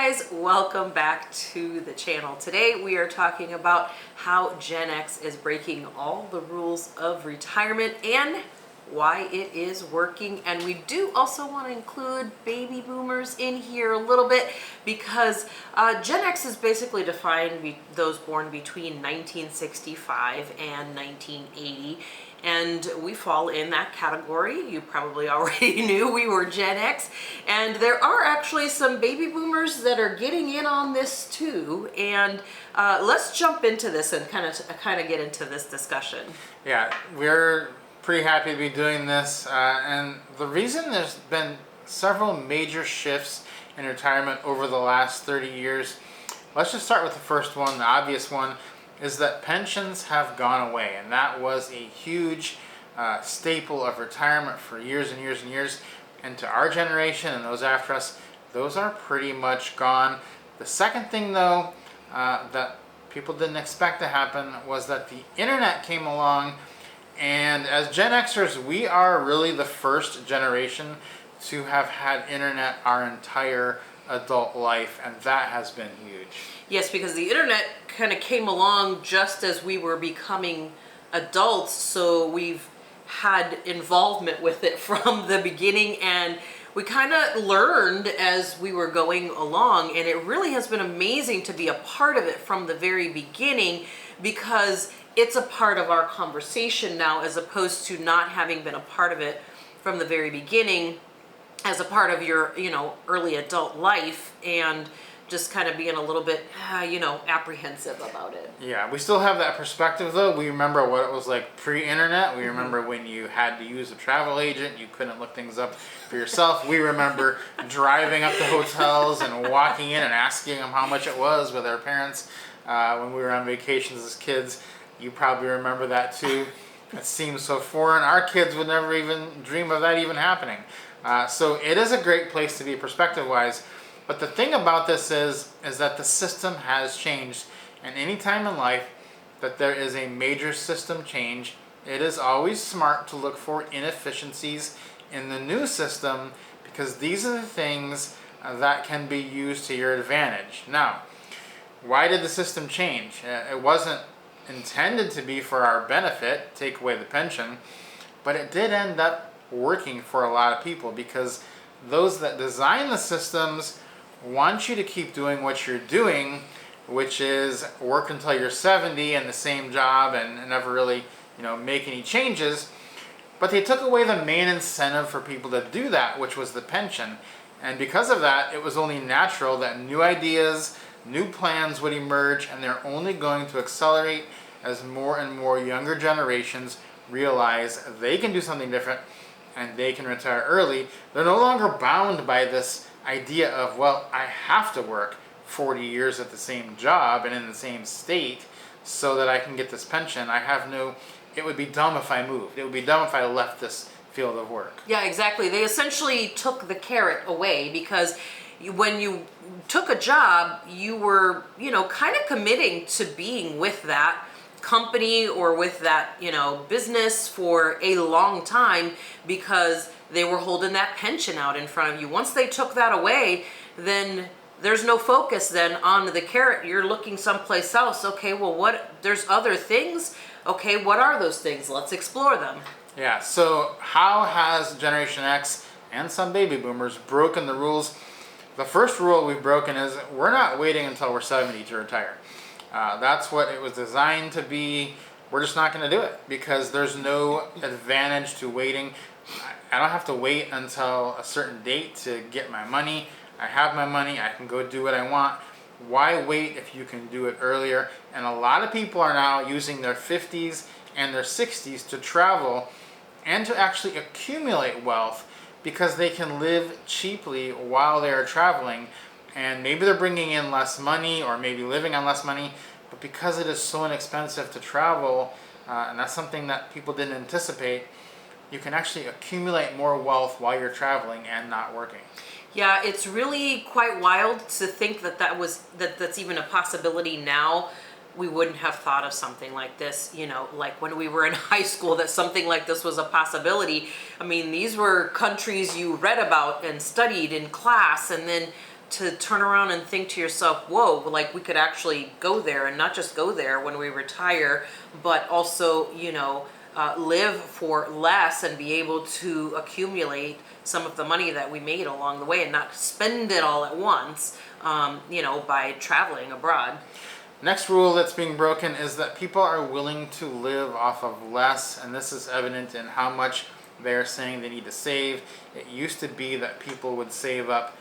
guys, welcome back to the channel. Today we are talking about how Gen X is breaking all the rules of retirement and why it is working. And we do also want to include baby boomers in here a little bit because Gen X is basically defined those born between 1965 and 1980. And we fall in that category. You probably already knew we were Gen X. And there are actually some baby boomers that are getting in on this too. And let's jump into this and kind of get into this discussion. Yeah, we're pretty happy to be doing this. And the reason there's been several major shifts in retirement over the last 30 years, let's just start with the first one, the obvious one, is that pensions have gone away, and that was a huge staple of retirement for years and years and years. And to our generation and those after us, those are pretty much gone. The second thing, though, that people didn't expect to happen was that the internet came along, and as Gen Xers, we are really the first generation to have had internet our entire adult life, and that has been huge. Yes, because the internet kind of came along just as we were becoming adults, so we've had involvement with it from the beginning, and we kind of learned as we were going along, and it really has been amazing to be a part of it from the very beginning because it's a part of our conversation now as opposed to not having been a part of it from the very beginning as a part of your, early adult life, and just kind of being a little bit, apprehensive about it. Yeah, we still have that perspective though. We remember what it was like pre-internet. We remember when you had to use a travel agent. You couldn't look things up for yourself. We remember driving up to hotels and walking in and asking them how much it was with our parents when we were on vacations as kids. You probably remember that too. It seems so foreign. Our kids would never even dream of that even happening. So it is a great place to be perspective-wise. But the thing about this is that the system has changed. And any time in life that there is a major system change, it is always smart to look for inefficiencies in the new system because these are the things that can be used to your advantage. Now, why did the system change? It wasn't intended to be for our benefit, take away the pension, but it did end up working for a lot of people because those that design the systems want you to keep doing what you're doing, which is work until you're 70 in the same job and never really, make any changes. But they took away the main incentive for people to do that, which was the pension. And because of that, it was only natural that new ideas, new plans would emerge, and they're only going to accelerate as more and more younger generations realize they can do something different and they can retire early. They're no longer bound by this idea of, well, I have to work 40 years at the same job and in the same state so that I can get this pension. It would be dumb if I moved. It would be dumb if I left this field of work. Yeah, exactly. They essentially took the carrot away because when you took a job, you were, kind of committing to being with that company or with that, business for a long time because they were holding that pension out in front of you. Once they took that away, then there's no focus then on the carrot. You're looking someplace else. Okay, well, there's other things. Okay, what are those things? Let's explore them. Yeah, so how has Generation X and some baby boomers broken the rules? The first rule we've broken is we're not waiting until we're 70 to retire. That's what it was designed to be. We're just not going to do it because there's no advantage to waiting. I don't have to wait until a certain date to get my money. I have my money. I can go do what I want. Why wait if you can do it earlier? And a lot of people are now using their 50s and their 60s to travel and to actually accumulate wealth because they can live cheaply while they are traveling. And maybe they're bringing in less money or maybe living on less money, but because it is so inexpensive to travel, and that's something that people didn't anticipate, you can actually accumulate more wealth while you're traveling and not working. Yeah, it's really quite wild to think that's even a possibility now. We wouldn't have thought of something like this, like when we were in high school, that something like this was a possibility. I mean, these were countries you read about and studied in class, and then to turn around and think to yourself, whoa, like we could actually go there, and not just go there when we retire, but also, live for less and be able to accumulate some of the money that we made along the way and not spend it all at once, by traveling abroad. Next rule that's being broken is that people are willing to live off of less, and this is evident in how much they're saying they need to save. It used to be that people would save up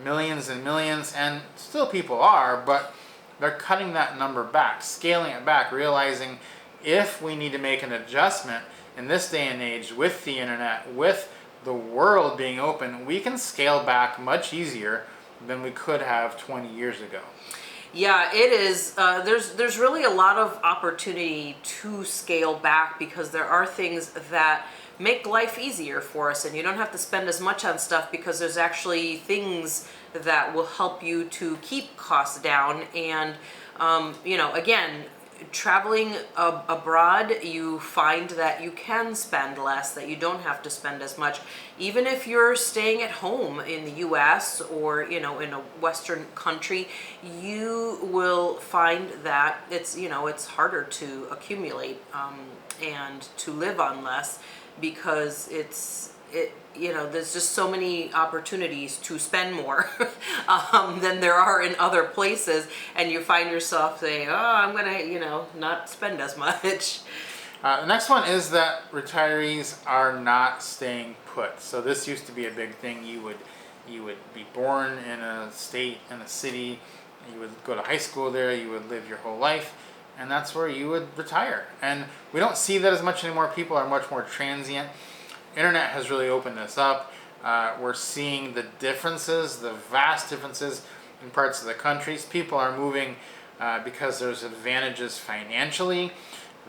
millions and millions, and still people are, but they're cutting that number back, scaling it back, realizing if we need to make an adjustment in this day and age with the internet, with the world being open, we can scale back much easier than we could have 20 years ago. Yeah, it is. There's really a lot of opportunity to scale back because there are things that make life easier for us, and you don't have to spend as much on stuff because there's actually things that will help you to keep costs down. And again, traveling abroad, you find that you can spend less, that you don't have to spend as much. Even if you're staying at home in the US or, in a Western country, you will find that it's harder to accumulate and to live on less because there's just so many opportunities to spend more than there are in other places, and you find yourself saying, "Oh, I'm gonna, not spend as much." The next one is that retirees are not staying put. So this used to be a big thing. You would be born in a state, in a city, you would go to high school there, you would live your whole life, and that's where you would retire. And we don't see that as much anymore. People are much more transient. Internet has really opened this up. We're seeing the differences, the vast differences in parts of the countries. People are moving because there's advantages financially.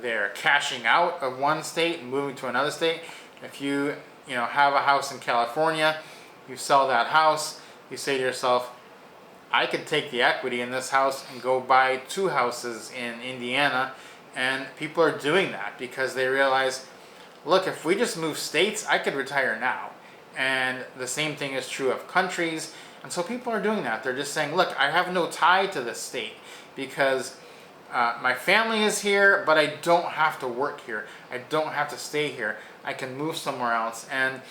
They're cashing out of one state and moving to another state. If you have a house in California, you sell that house, you say to yourself, I could take the equity in this house and go buy 2 houses in Indiana. And people are doing that because they realize, look, if we just move states, I could retire now. And the same thing is true of countries. And so people are doing that. They're just saying, look, I have no tie to this state because my family is here, but I don't have to work here. I don't have to stay here. I can move somewhere else. And,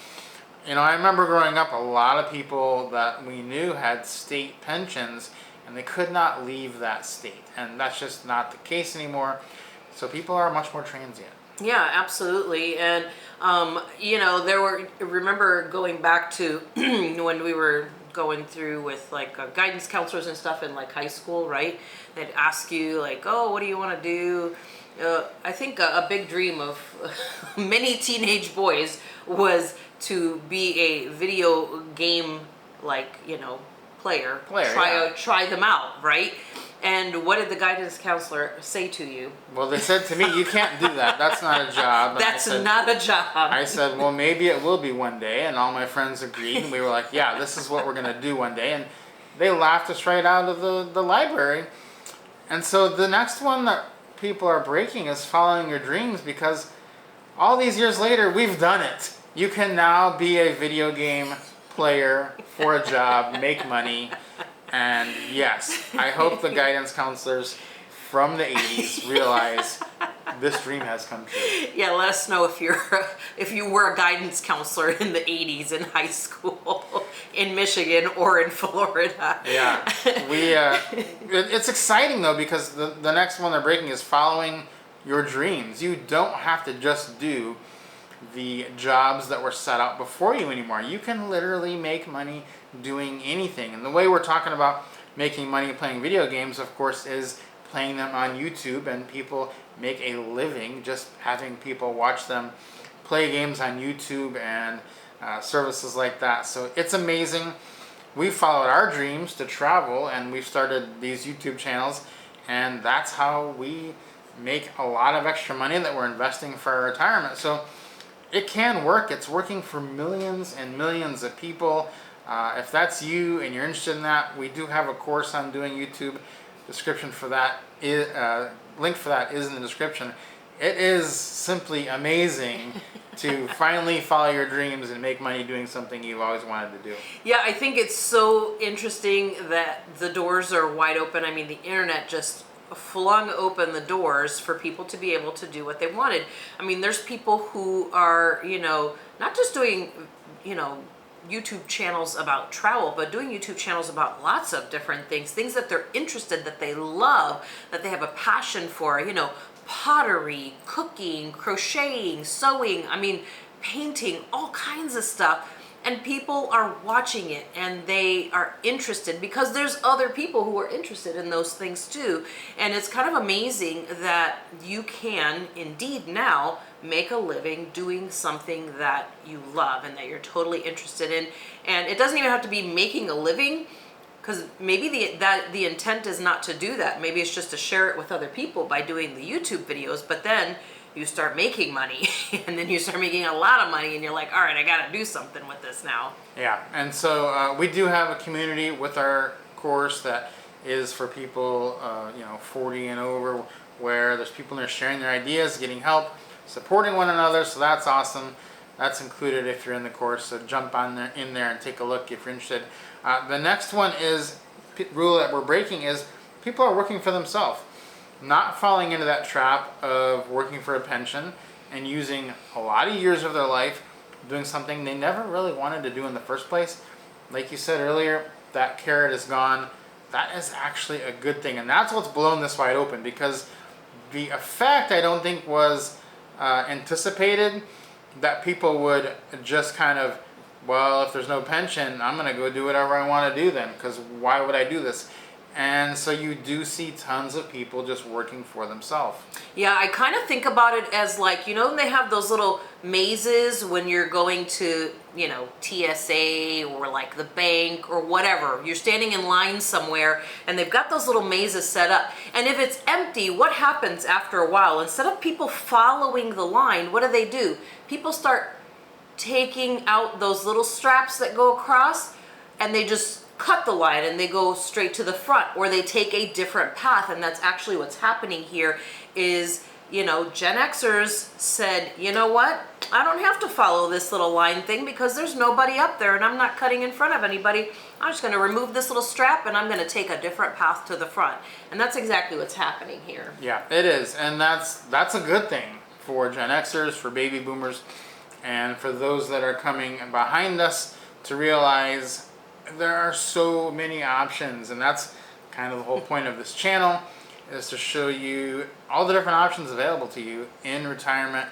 I remember growing up, a lot of people that we knew had state pensions, and they could not leave that state. And that's just not the case anymore. So people are much more transient. Yeah, absolutely. And, remember going back to when we were going through with guidance counselors and stuff in high school, right? They'd ask you oh, what do you want to do? I think a big dream of many teenage boys was to be a video game, player. Try them out, right? And what did the guidance counselor say to you? Well, they said to me, you can't do that. That's not a job. That's not a job. I said, well, maybe it will be one day. And all my friends agreed. And we were like, yeah, this is what we're going to do one day. And they laughed us right out of the library. And so the next one that people are breaking is following your dreams, because all these years later, we've done it. You can now be a video game player for a job, make money. And yes, I hope the guidance counselors from the 80s realize this dream has come true. Yeah, let us know if you were a guidance counselor in the 80s in high school in Michigan or in Florida. Yeah, it's exciting though, because the next one they're breaking is following your dreams. You don't have to just do the jobs that were set out before you anymore. You can literally make money doing anything. And the way we're talking about making money playing video games, of course, is playing them on YouTube, and people make a living just having people watch them play games on YouTube and services like that. So it's amazing. We followed our dreams to travel, and we've started these YouTube channels, and that's how we make a lot of extra money that we're investing for our retirement. So it can work. It's working for millions and millions of people. If that's you and you're interested in that, we do have a course on doing YouTube. Description for that link for that is in the description. It is simply amazing to finally follow your dreams and make money doing something you've always wanted to do. Yeah, I think it's so interesting that the doors are wide open. I mean, the internet just flung open the doors for people to be able to do what they wanted. I mean, there's people who are, not just doing, YouTube channels about travel, but doing YouTube channels about lots of different things that they're interested, that they love, that they have a passion for, pottery, cooking, crocheting, sewing, painting, all kinds of stuff. And people are watching it and they are interested because there's other people who are interested in those things too. And it's kind of amazing that you can indeed now make a living doing something that you love and that you're totally interested in. And it doesn't even have to be making a living, because maybe the intent is not to do that. Maybe it's just to share it with other people by doing the YouTube videos, but then you start making money and then you start making a lot of money and you're like, all right, I got to do something with this now. Yeah, and so we do have a community with our course that is for people, 40 and over, where there's people in there sharing their ideas, getting help, supporting one another. So that's awesome. That's included if you're in the course. So jump in there and take a look if you're interested. The next one is rule that we're breaking is people are working for themselves. Not falling into that trap of working for a pension and using a lot of years of their life doing something they never really wanted to do in the first place. Like you said earlier, that carrot is gone. That is actually a good thing. And that's what's blown this wide open, because the effect I don't think was anticipated, that people would just kind of, well, if there's no pension, I'm going to go do whatever I want to do then, because why would I do this? And so you do see tons of people just working for themselves. Yeah, I kind of think about it as like, they have those little mazes when you're going to, TSA or like the bank or whatever. You're standing in line somewhere and they've got those little mazes set up. And if it's empty, what happens after a while? Instead of people following the line, what do? People start taking out those little straps that go across and they just cut the line and they go straight to the front, or they take a different path. And that's actually what's happening here is, Gen Xers said, you know what? I don't have to follow this little line thing because there's nobody up there and I'm not cutting in front of anybody. I'm just going to remove this little strap and I'm going to take a different path to the front. And that's exactly what's happening here. Yeah, it is. And that's a good thing for Gen Xers, for baby boomers, and for those that are coming behind us to realize there are so many options. And that's kind of the whole point of this channel, is to show you all the different options available to you in retirement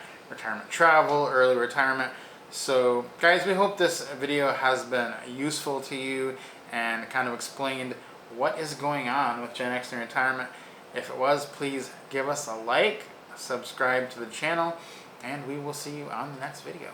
travel, early retirement. So guys, we hope this video has been useful to you and kind of explained what is going on with Gen X in retirement. If it was, please give us a like, subscribe to the channel, and we will see you on the next video.